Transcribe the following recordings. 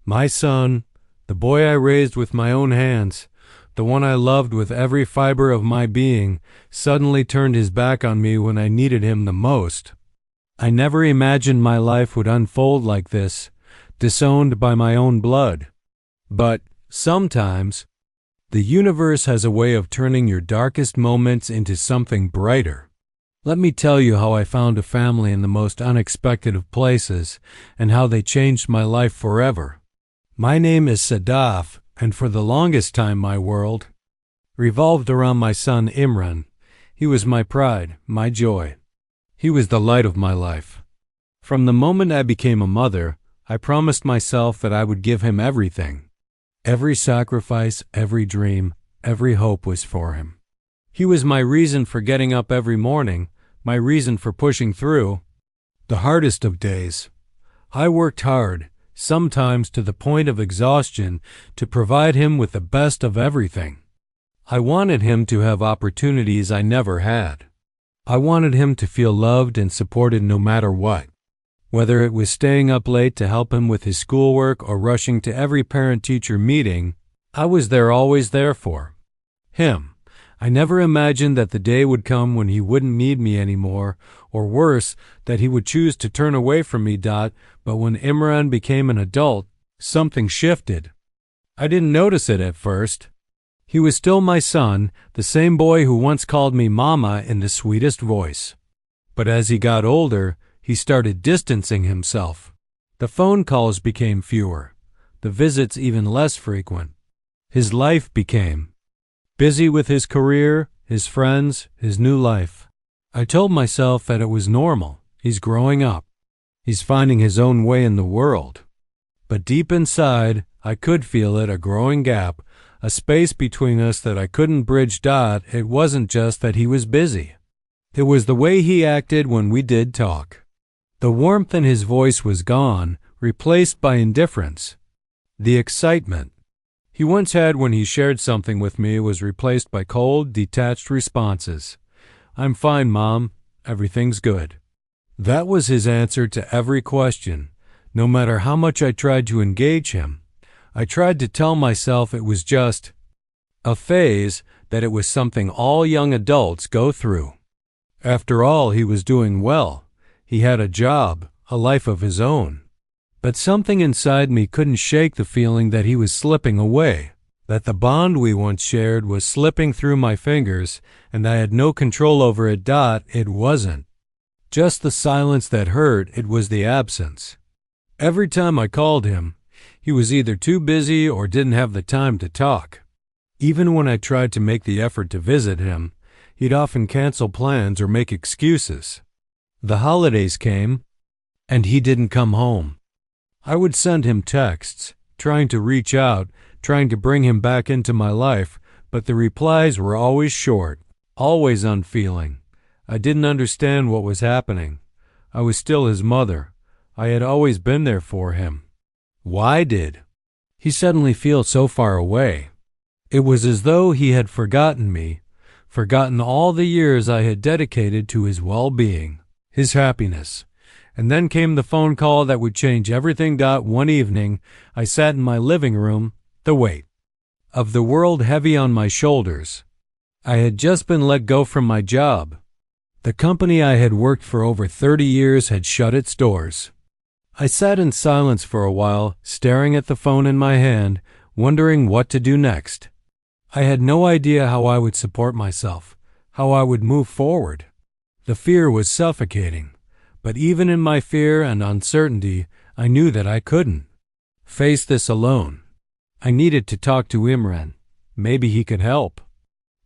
My son, the boy I raised with my own hands, the one I loved with every fiber of my being, suddenly turned his back on me when I needed him the most. I never imagined my life would unfold like this, disowned by my own blood. But sometimes, the universe has a way of turning your darkest moments into something brighter. Let me tell you how I found a family in the most unexpected of places and how they changed my life forever. My name is Sadaf, and for the longest time my world revolved around my son Imran. He was my pride, my joy. He was the light of my life. From the moment I became a mother, I promised myself that I would give him everything. Every sacrifice, every dream, every hope was for him. He was my reason for getting up every morning, my reason for pushing through the hardest of days. I worked hard, sometimes to the point of exhaustion, to provide him with the best of everything. I wanted him to have opportunities I never had. I wanted him to feel loved and supported no matter what. Whether it was staying up late to help him with his schoolwork or rushing to every parent-teacher meeting, I was there, always there for him. I never imagined that the day would come when he wouldn't need me anymore, or worse, that he would choose to turn away from me. But when Imran became an adult, something shifted. I didn't notice it at first. He was still my son, the same boy who once called me Mama in the sweetest voice. But as he got older, he started distancing himself. The phone calls became fewer, the visits even less frequent. His life became busy with his career, his friends, his new life. I told myself that it was normal. He's growing up. He's finding his own way in the world. But deep inside, I could feel it, a growing gap, a space between us that I couldn't bridge. It wasn't just that he was busy. It was the way he acted when we did talk. The warmth in his voice was gone, replaced by indifference. The excitement he once had when he shared something with me was replaced by cold, detached responses. "I'm fine, Mom. Everything's good." That was his answer to every question. No matter how much I tried to engage him, I tried to tell myself it was just a phase, that it was something all young adults go through. After all, he was doing well. He had a job, a life of his own. But something inside me couldn't shake the feeling that he was slipping away, that the bond we once shared was slipping through my fingers, and I had no control over it. It wasn't just the silence that hurt, it was the absence. Every time I called him, he was either too busy or didn't have the time to talk. Even when I tried to make the effort to visit him, he'd often cancel plans or make excuses. The holidays came, and he didn't come home. I would send him texts, trying to reach out, trying to bring him back into my life, but the replies were always short, always unfeeling. I didn't understand what was happening. I was still his mother. I had always been there for him. Why did he suddenly feel so far away? It was as though he had forgotten me, forgotten all the years I had dedicated to his well-being, his happiness. And then came the phone call that would change everything. One evening, I sat in my living room, the weight of the world heavy on my shoulders. I had just been let go from my job. The company I had worked for over 30 years had shut its doors. I sat in silence for a while, staring at the phone in my hand, wondering what to do next. I had no idea how I would support myself, how I would move forward. The fear was suffocating. But even in my fear and uncertainty, I knew that I couldn't face this alone. I needed to talk to Imran. Maybe he could help.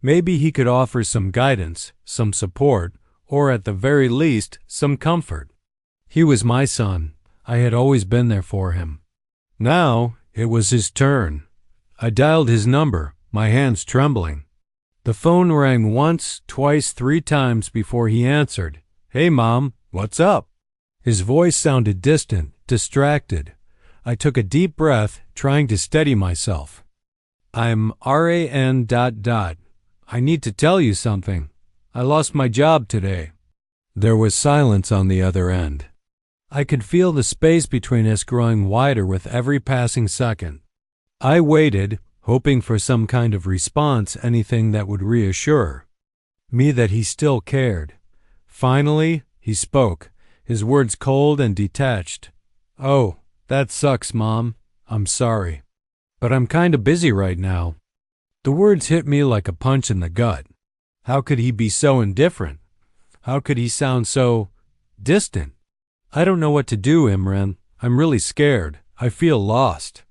Maybe he could offer some guidance, some support, or at the very least, some comfort. He was my son. I had always been there for him. Now, it was his turn. I dialed his number, my hands trembling. The phone rang once, twice, 3 times before he answered. "Hey, Mom. What's up?" His voice sounded distant, distracted. I took a deep breath, trying to steady myself. "I'm RAN... I need to tell you something. I lost my job today." There was silence on the other end. I could feel the space between us growing wider with every passing second. I waited, hoping for some kind of response, anything that would reassure me that he still cared. Finally, he spoke, his words cold and detached. "Oh, that sucks, Mom. I'm sorry. But I'm kinda busy right now." The words hit me like a punch in the gut. How could he be so indifferent? How could he sound so distant? "I don't know what to do, Imran. I'm really scared. I feel lost."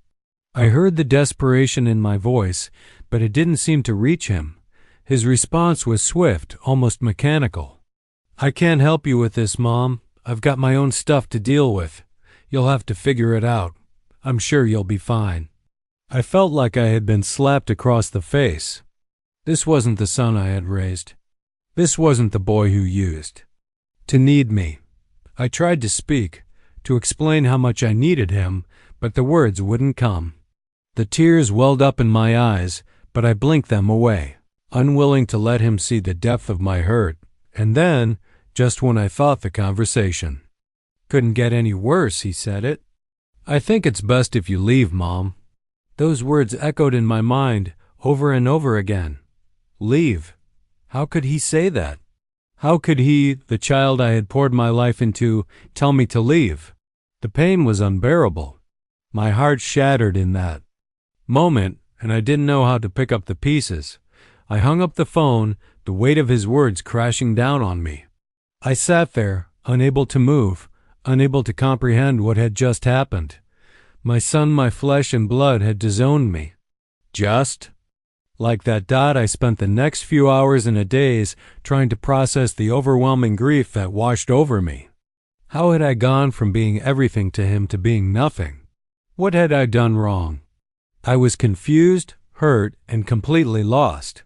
I heard the desperation in my voice, but it didn't seem to reach him. His response was swift, almost mechanical. "I can't help you with this, Mom. I've got my own stuff to deal with. You'll have to figure it out. I'm sure you'll be fine." I felt like I had been slapped across the face. This wasn't the son I had raised. This wasn't the boy who used to need me. I tried to speak, to explain how much I needed him, but the words wouldn't come. The tears welled up in my eyes, but I blinked them away, unwilling to let him see the depth of my hurt. And then, just when I thought the conversation couldn't get any worse, he said it. "I think it's best if you leave, Mom." Those words echoed in my mind over and over again. Leave. How could he say that? How could he, the child I had poured my life into, tell me to leave? The pain was unbearable. My heart shattered in that moment, and I didn't know how to pick up the pieces. I hung up the phone, the weight of his words crashing down on me. I sat there, unable to move, unable to comprehend what had just happened. My son, my flesh and blood, had disowned me. Just like that dot, I spent the next few hours and days trying to process the overwhelming grief that washed over me. How had I gone from being everything to him to being nothing? What had I done wrong? I was confused, hurt, and completely lost.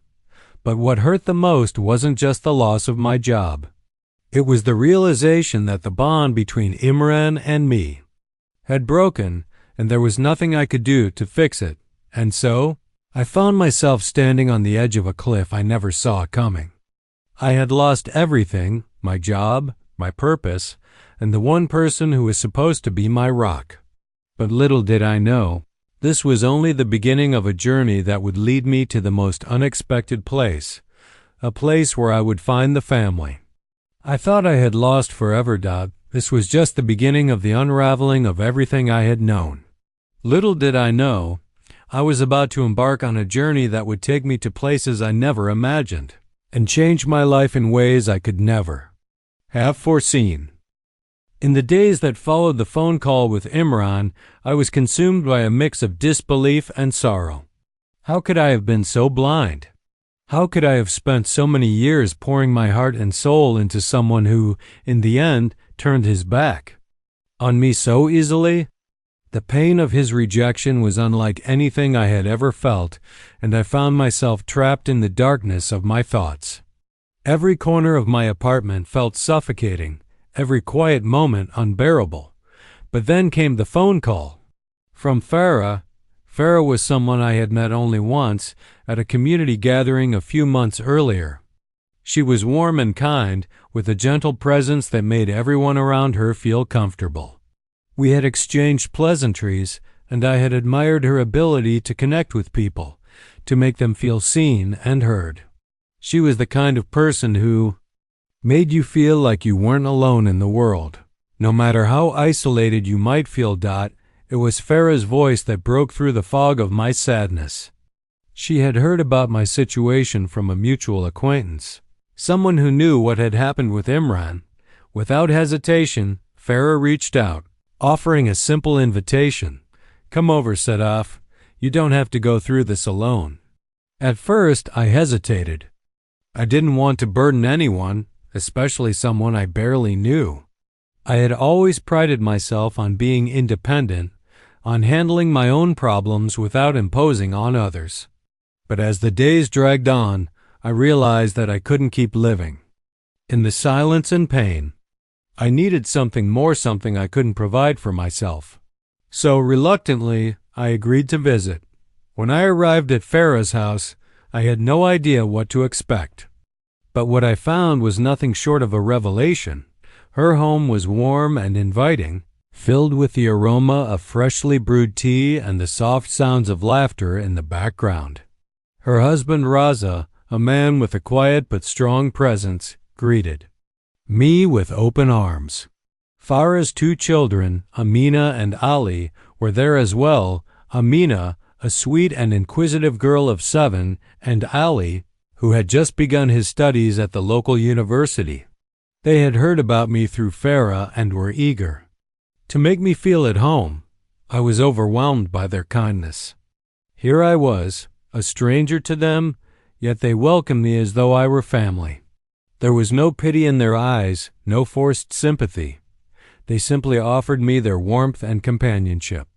But what hurt the most wasn't just the loss of my job. It was the realization that the bond between Imran and me had broken, and there was nothing I could do to fix it. And so, I found myself standing on the edge of a cliff I never saw coming. I had lost everything, my job, my purpose, and the one person who was supposed to be my rock. But little did I know, this was only the beginning of a journey that would lead me to the most unexpected place, a place where I would find the family. I thought I had lost forever, Dot. This was just the beginning of the unraveling of everything I had known. Little did I know, I was about to embark on a journey that would take me to places I never imagined, and change my life in ways I could never have foreseen. In the days that followed the phone call with Imran, I was consumed by a mix of disbelief and sorrow. How could I have been so blind? How could I have spent so many years pouring my heart and soul into someone who, in the end, turned his back on me so easily? The pain of his rejection was unlike anything I had ever felt, and I found myself trapped in the darkness of my thoughts. Every corner of my apartment felt suffocating, every quiet moment unbearable. But then came the phone call. From Farah. Farah was someone I had met only once, at a community gathering a few months earlier. She was warm and kind, with a gentle presence that made everyone around her feel comfortable. We had exchanged pleasantries, and I had admired her ability to connect with people, to make them feel seen and heard. She was the kind of person who made you feel like you weren't alone in the world. No matter how isolated you might feel, Dot, it was Farah's voice that broke through the fog of my sadness. She had heard about my situation from a mutual acquaintance, someone who knew what had happened with Imran. Without hesitation, Farah reached out, offering a simple invitation. "Come over, Sadaf. You don't have to go through this alone." At first, I hesitated. I didn't want to burden anyone, especially someone I barely knew. I had always prided myself on being independent, on handling my own problems without imposing on others. But as the days dragged on, I realized that I couldn't keep living in the silence and pain. I needed something more, something I couldn't provide for myself. So reluctantly, I agreed to visit. When I arrived at Farah's house, I had no idea what to expect. But what I found was nothing short of a revelation. Her home was warm and inviting, filled with the aroma of freshly brewed tea and the soft sounds of laughter in the background. Her husband Raza, a man with a quiet but strong presence, greeted me with open arms. Farah's 2 children, Amina and Ali, were there as well. Amina, a sweet and inquisitive girl of 7, and Ali, who had just begun his studies at the local university. They had heard about me through Farah and were eager to make me feel at home. I was overwhelmed by their kindness. Here I was, a stranger to them, yet they welcomed me as though I were family. There was no pity in their eyes, no forced sympathy. They simply offered me their warmth and companionship.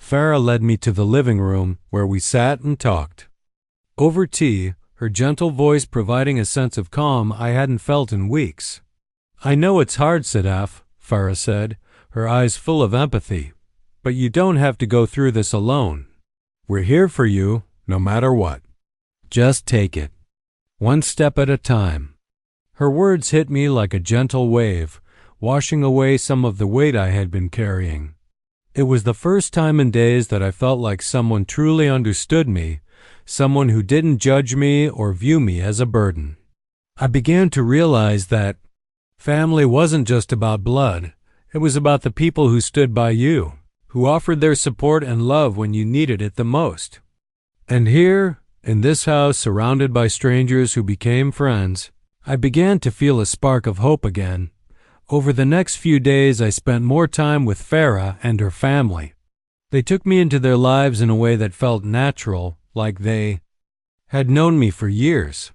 Farah led me to the living room, where we sat and talked. Over tea, her gentle voice providing a sense of calm I hadn't felt in weeks. "I know it's hard, Sadaf," Farah said, her eyes full of empathy, "but you don't have to go through this alone. We're here for you, no matter what. Just take it, one step at a time." Her words hit me like a gentle wave, washing away some of the weight I had been carrying. It was the first time in days that I felt like someone truly understood me, someone who didn't judge me or view me as a burden. I began to realize that family wasn't just about blood. It was about the people who stood by you, who offered their support and love when you needed it the most. And here, in this house surrounded by strangers who became friends, I began to feel a spark of hope again. Over the next few days, I spent more time with Farah and her family. They took me into their lives in a way that felt natural, like they had known me for years.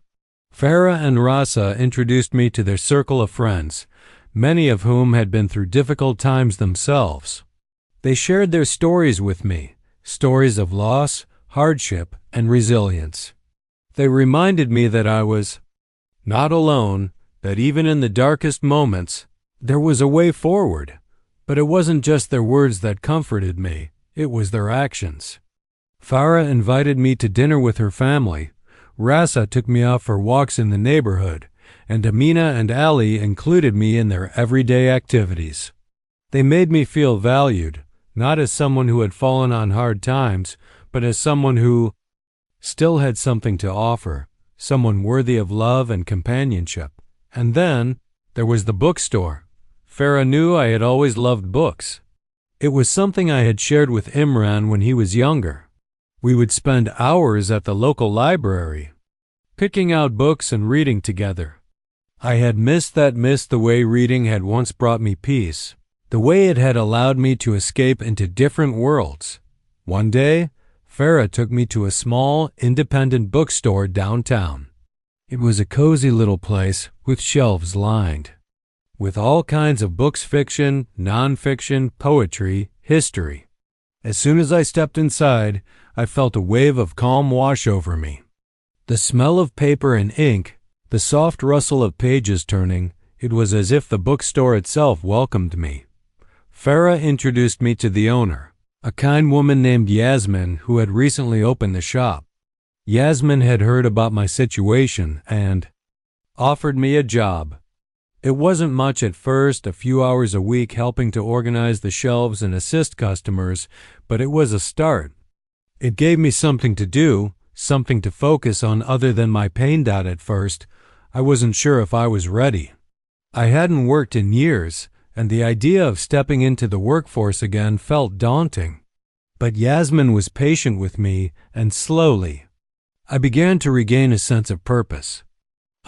Farah and Rasa introduced me to their circle of friends, many of whom had been through difficult times themselves. They shared their stories with me, stories of loss, hardship, and resilience. They reminded me that I was not alone, that even in the darkest moments, there was a way forward. But it wasn't just their words that comforted me, it was their actions. Farah invited me to dinner with her family. Rasa took me out for walks in the neighborhood, and Amina and Ali included me in their everyday activities. They made me feel valued, not as someone who had fallen on hard times, but as someone who still had something to offer, someone worthy of love and companionship. And then there was the bookstore. Farah knew I had always loved books. It was something I had shared with Imran when he was younger. We would spend hours at the local library, picking out books and reading together. I had missed the way reading had once brought me peace, the way it had allowed me to escape into different worlds. One day, Farah took me to a small, independent bookstore downtown. It was a cozy little place with shelves lined with all kinds of books, fiction, nonfiction, poetry, history. As soon as I stepped inside, I felt a wave of calm wash over me. The smell of paper and ink, the soft rustle of pages turning, it was as if the bookstore itself welcomed me. Farah introduced me to the owner, a kind woman named Yasmin who had recently opened the shop. Yasmin had heard about my situation and offered me a job. It wasn't much at first, a few hours a week helping to organize the shelves and assist customers, but it was a start. It gave me something to do, something to focus on other than my pain dot at first. I wasn't sure if I was ready. I hadn't worked in years, and the idea of stepping into the workforce again felt daunting. But Yasmin was patient with me, and slowly, I began to regain a sense of purpose.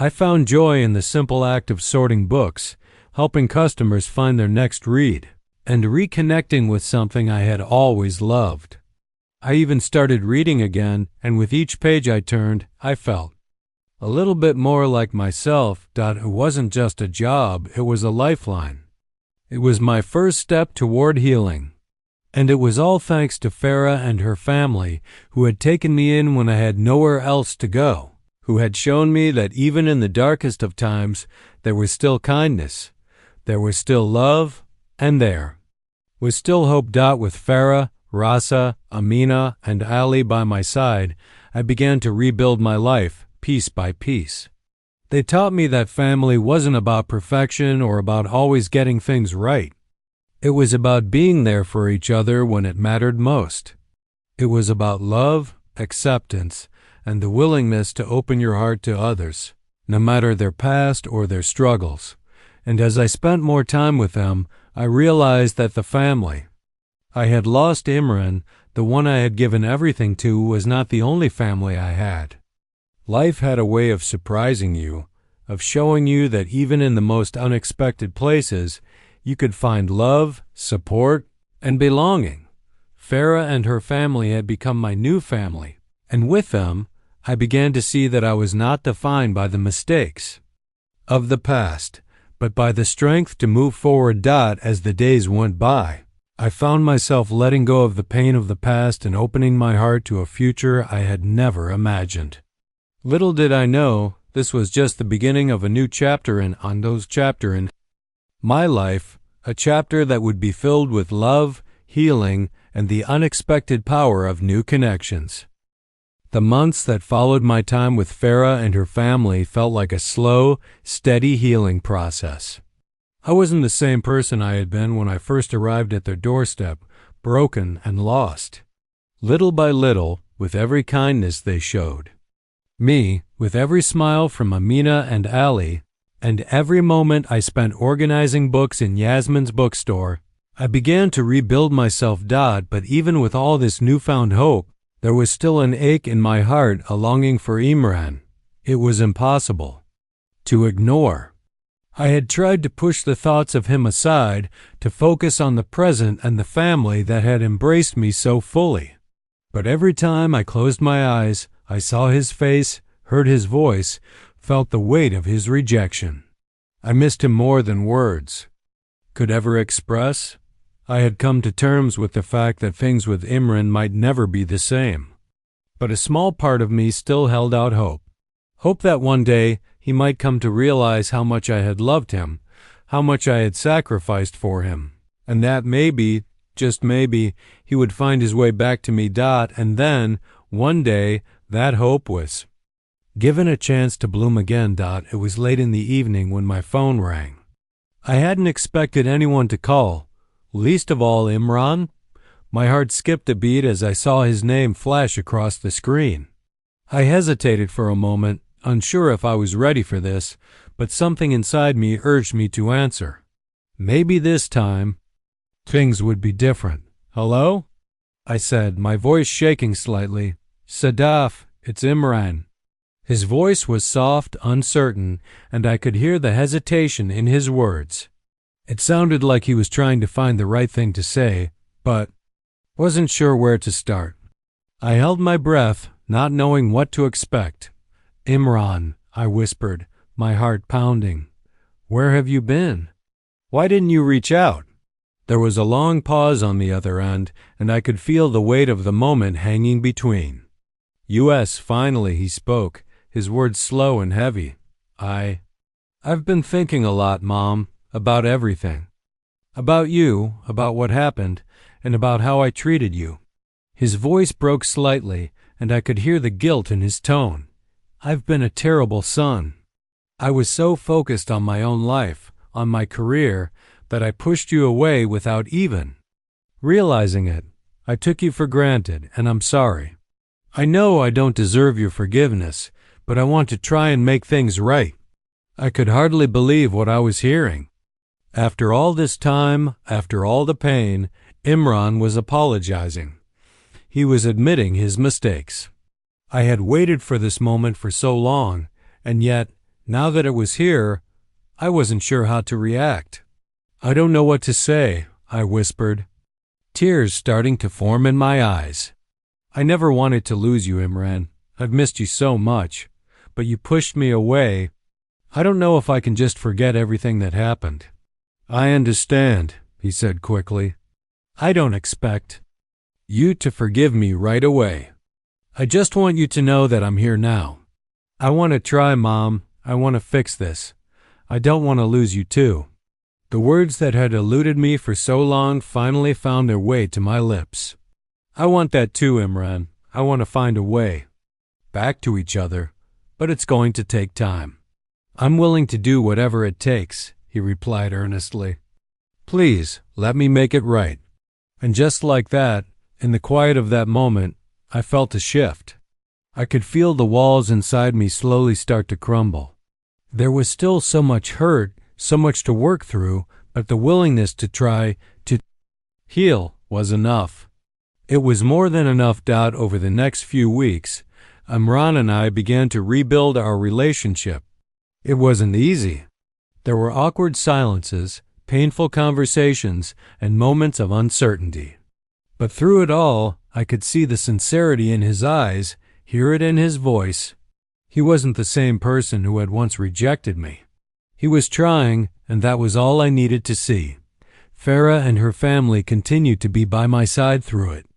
I found joy in the simple act of sorting books, helping customers find their next read, and reconnecting with something I had always loved. I even started reading again, and with each page I turned, I felt a little bit more like myself. It wasn't just a job, it was a lifeline. It was my first step toward healing. And it was all thanks to Farah and her family, who had taken me in when I had nowhere else to go, who had shown me that even in the darkest of times, there was still kindness, there was still love, and there was still hope. With Farah, Rasa, Amina, and Ali by my side, I began to rebuild my life, piece by piece. They taught me that family wasn't about perfection or about always getting things right. It was about being there for each other when it mattered most. It was about love, acceptance, and the willingness to open your heart to others, no matter their past or their struggles. And as I spent more time with them, I realized that the family I had lost, Imran, the one I had given everything to, was not the only family I had. Life had a way of surprising you, of showing you that even in the most unexpected places, you could find love, support, and belonging. Farah and her family had become my new family, and with them, I began to see that I was not defined by the mistakes of the past, but by the strength to move forward. As the days went by, I found myself letting go of the pain of the past and opening my heart to a future I had never imagined. Little did I know, this was just the beginning of a new chapter in my life, a chapter that would be filled with love, healing, and the unexpected power of new connections. The months that followed my time with Farah and her family felt like a slow, steady healing process. I wasn't the same person I had been when I first arrived at their doorstep, broken and lost. Little by little, with every kindness they showed me, with every smile from Amina and Ali, and every moment I spent organizing books in Yasmin's bookstore, I began to rebuild myself. But even with all this newfound hope, there was still an ache in my heart, a longing for Imran. It was impossible to ignore. I had tried to push the thoughts of him aside, to focus on the present and the family that had embraced me so fully. But every time I closed my eyes, I saw his face, heard his voice, felt the weight of his rejection. I missed him more than words could ever express. I had come to terms with the fact that things with Imran might never be the same. But a small part of me still held out hope. Hope that one day he might come to realize how much I had loved him, how much I had sacrificed for him, and that maybe, just maybe, he would find his way back to me. And then, one day, that hope was given a chance to bloom again. It was late in the evening when my phone rang. I hadn't expected anyone to call, least of all Imran. My heart skipped a beat as I saw his name flash across the screen. I hesitated for a moment, unsure if I was ready for this, but something inside me urged me to answer. Maybe this time, things would be different. "Hello?" I said, my voice shaking slightly. "Sadaf, it's Imran." His voice was soft, uncertain, and I could hear the hesitation in his words. It sounded like he was trying to find the right thing to say, but wasn't sure where to start. I held my breath, not knowing what to expect. "Imran," I whispered, my heart pounding. "Where have you been? Why didn't you reach out?" There was a long pause on the other end, and I could feel the weight of the moment hanging between. Finally he spoke, his words slow and heavy. I've been thinking a lot, Mom, about everything. About you, about what happened, and about how I treated you." His voice broke slightly, and I could hear the guilt in his tone. "I've been a terrible son. I was so focused on my own life, on my career, that I pushed you away without even realizing it. I took you for granted, and I'm sorry. I know I don't deserve your forgiveness, but I want to try and make things right." I could hardly believe what I was hearing. After all this time, after all the pain, Imran was apologizing. He was admitting his mistakes. I had waited for this moment for so long, and yet, now that it was here, I wasn't sure how to react. "I don't know what to say," I whispered, tears starting to form in my eyes. "I never wanted to lose you, Imran. I've missed you so much, but you pushed me away. I don't know if I can just forget everything that happened." "I understand," he said quickly. "I don't expect you to forgive me right away. I just want you to know that I'm here now. I want to try, Mom. I want to fix this. I don't want to lose you too." The words that had eluded me for so long finally found their way to my lips. "I want that too, Imran. I want to find a way back to each other, but it's going to take time." "I'm willing to do whatever it takes," he replied earnestly. "Please, let me make it right." And just like that, in the quiet of that moment, I felt a shift. I could feel the walls inside me slowly start to crumble. There was still so much hurt, so much to work through, but the willingness to try to heal was enough. It was more than enough. Over the next few weeks, Imran and I began to rebuild our relationship. It wasn't easy. There were awkward silences, painful conversations, and moments of uncertainty. But through it all, I could see the sincerity in his eyes, hear it in his voice. He wasn't the same person who had once rejected me. He was trying, and that was all I needed to see. Farah and her family continued to be by my side through it,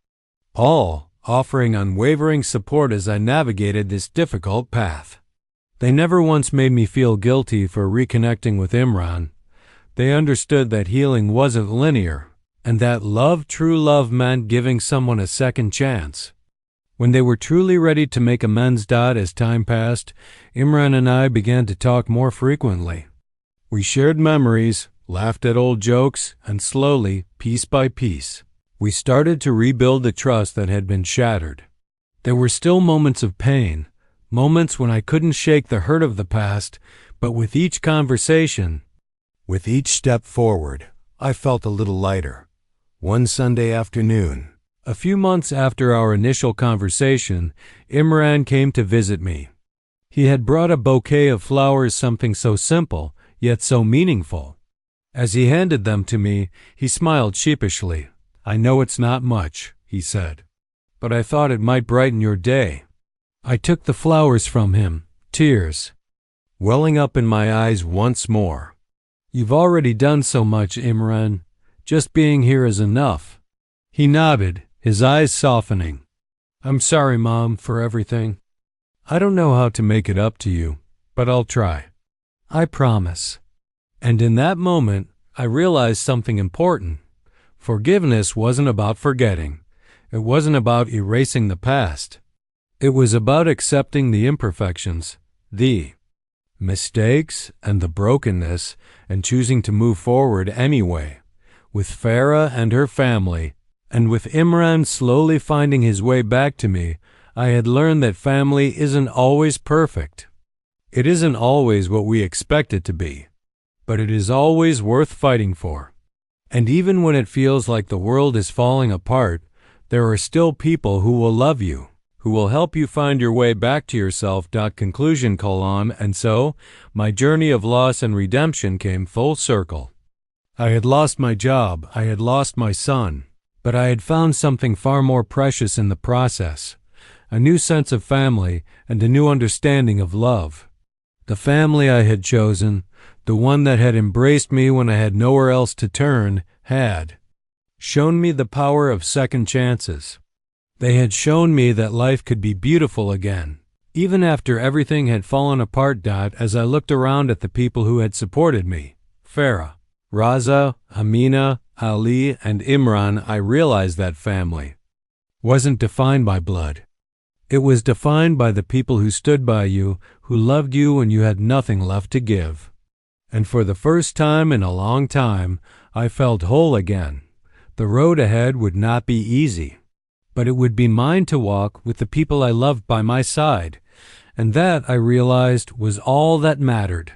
all offering unwavering support as I navigated this difficult path. They never once made me feel guilty for reconnecting with Imran. They understood that healing wasn't linear, and that love, true love, meant giving someone a second chance. When they were truly ready to make amends, as time passed, Imran and I began to talk more frequently. We shared memories, laughed at old jokes, and slowly, piece by piece, we started to rebuild the trust that had been shattered. There were still moments of pain, moments when I couldn't shake the hurt of the past, but with each conversation, with each step forward, I felt a little lighter. One Sunday afternoon, a few months after our initial conversation, Imran came to visit me. He had brought a bouquet of flowers, something so simple, yet so meaningful. As he handed them to me, he smiled sheepishly. "I know it's not much," he said, "but I thought it might brighten your day." I took the flowers from him, tears welling up in my eyes once more. "You've already done so much, Imran. Just being here is enough." He nodded, his eyes softening. "I'm sorry, Mom, for everything. I don't know how to make it up to you, but I'll try. I promise." And in that moment, I realized something important. Forgiveness wasn't about forgetting. It wasn't about erasing the past. It was about accepting the imperfections, the mistakes, and the brokenness, and choosing to move forward anyway. With Farah and her family, and with Imran slowly finding his way back to me, I had learned that family isn't always perfect. It isn't always what we expect it to be, but it is always worth fighting for. And even when it feels like the world is falling apart, there are still people who will love you, who will help you find your way back to yourself. Conclusion: And so, my journey of loss and redemption came full circle. I had lost my job, I had lost my son, but I had found something far more precious in the process, a new sense of family and a new understanding of love. The family I had chosen, the one that had embraced me when I had nowhere else to turn, had shown me the power of second chances. They had shown me that life could be beautiful again, even after everything had fallen apart. As I looked around at the people who had supported me, Farah, Raza, Amina, Ali, and Imran, I realized that family wasn't defined by blood. It was defined by the people who stood by you, who loved you when you had nothing left to give. And for the first time in a long time, I felt whole again. The road ahead would not be easy, but it would be mine to walk with the people I loved by my side, and that, I realized, was all that mattered.